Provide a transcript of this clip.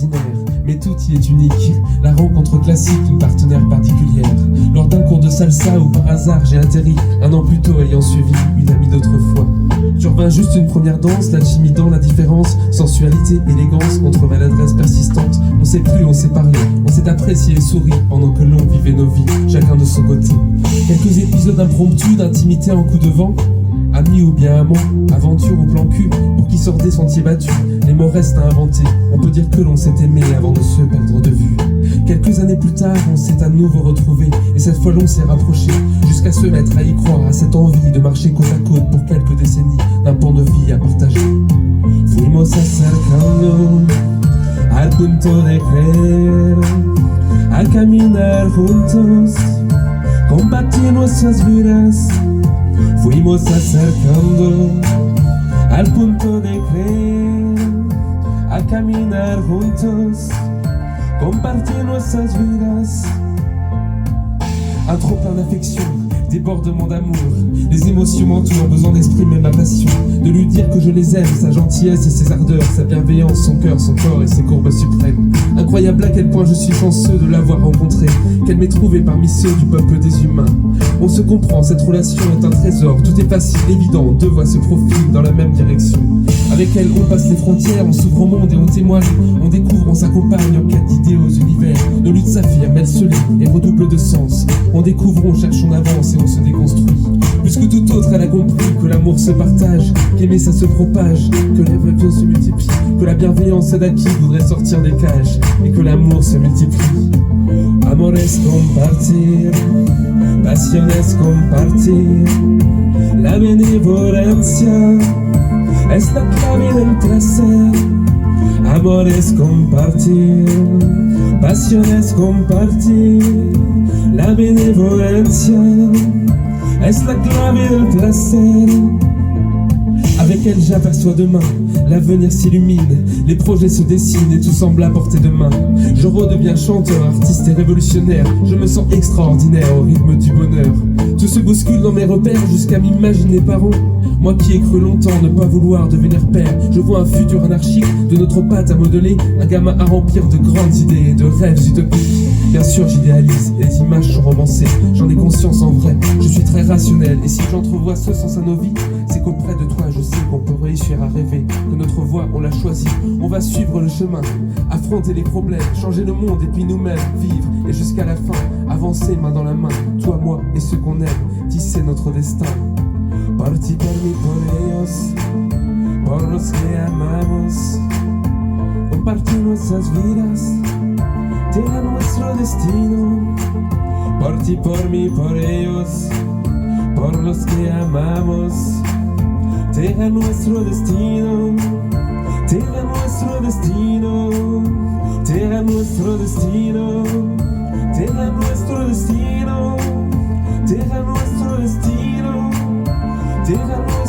ordinaire, mais tout y est unique. La rencontre classique d'une partenaire particulière. Lors d'un cours de salsa où par hasard j'ai atterri, un an plus tôt ayant suivi une amie d'autrefois. J'en juste une première danse, l'alchimie dans la différence, sensualité, élégance, contre maladresse persistante. On s'est plu, on s'est parlé, on s'est apprécié et souri pendant que l'on vivait nos vies, chacun de son côté. Quelques épisodes impromptus d'intimité en coup de vent. Amis ou bien amants, aventure ou plan cul, pour qui sort des sentiers battus, les mots restent à inventer. On peut dire que l'on s'est aimé avant de se perdre de vue. Quelques années plus tard, on s'est à nouveau retrouvés, et cette fois l'on s'est rapprochés, jusqu'à se mettre à y croire, à cette envie de marcher côte à côte pour quelques décennies, d'un pan de vie à partager. Fuimos acercando al punto de creer, a caminar juntos, compartir nuestras vidas. Fuimos acercando al punto de creer, a caminar juntos, compartir nuestras vidas. Un trop plein d'affection, débordement d'amour, les émotions m'entourent, besoin d'exprimer ma passion, de lui dire que je les aime, sa gentillesse et ses ardeurs, sa bienveillance, son cœur, son corps et ses courbes suprêmes. Incroyable à quel point je suis chanceux de l'avoir rencontrée, qu'elle m'ait trouvé parmi ceux du peuple des humains. On se comprend, cette relation est un trésor, tout est facile, évident, deux voies se profilent dans la même direction. Avec elle, on passe les frontières, on s'ouvre au monde et on témoigne, on découvre, on s'accompagne en quête d'idées aux univers. Nos luttes s'affirment, elles se lient et redoublent de sens. On découvre, on cherche, on avance et on se déconstruit. Plus que tout autre, elle a compris que l'amour se partage, qu'aimer ça se propage, que les vœux se multiplient, que la bienveillance aide à qui voudrait sortir des cages, et que l'amour se multiplie. Amor es compartir, pasión es compartir, la benevolencia es la clave del placer. Amor es compartir, pasión es compartir, la benevolencia es la clave del placer. Avec elle j'aperçois demain, l'avenir s'illumine, les projets se dessinent et tout semble à portée de main. Je redeviens chanteur, artiste et révolutionnaire, je me sens extraordinaire au rythme du bonheur. Tout se bouscule dans mes repères jusqu'à m'imaginer parent. Moi qui ai cru longtemps ne pas vouloir devenir père, je vois un futur anarchique, de notre patte à modeler, un gamin à remplir de grandes idées et de rêves utopiques. Bien sûr j'idéalise, les images sont romancées, j'en ai conscience en vrai, je suis très rationnel. Et si j'entrevois ce sens à nos vies, c'est qu'auprès de toi je sais qu'on peut réussir à rêver, que notre voie on l'a choisie, on va suivre le chemin, affronter les problèmes, changer le monde et puis nous-mêmes vivre, et jusqu'à la fin, avancer main dans la main, toi, moi et ceux qu'on aime, tisser notre destin. Parti por mí, por ellos, por los que amamos, compartir nuestras vidas, deja nuestro destino. Parti por mí, por ellos, por los que amamos, deja nuestro destino, deja nuestro destino, deja nuestro destino, deja nuestro destino, deja nuestro destino, deja nuestro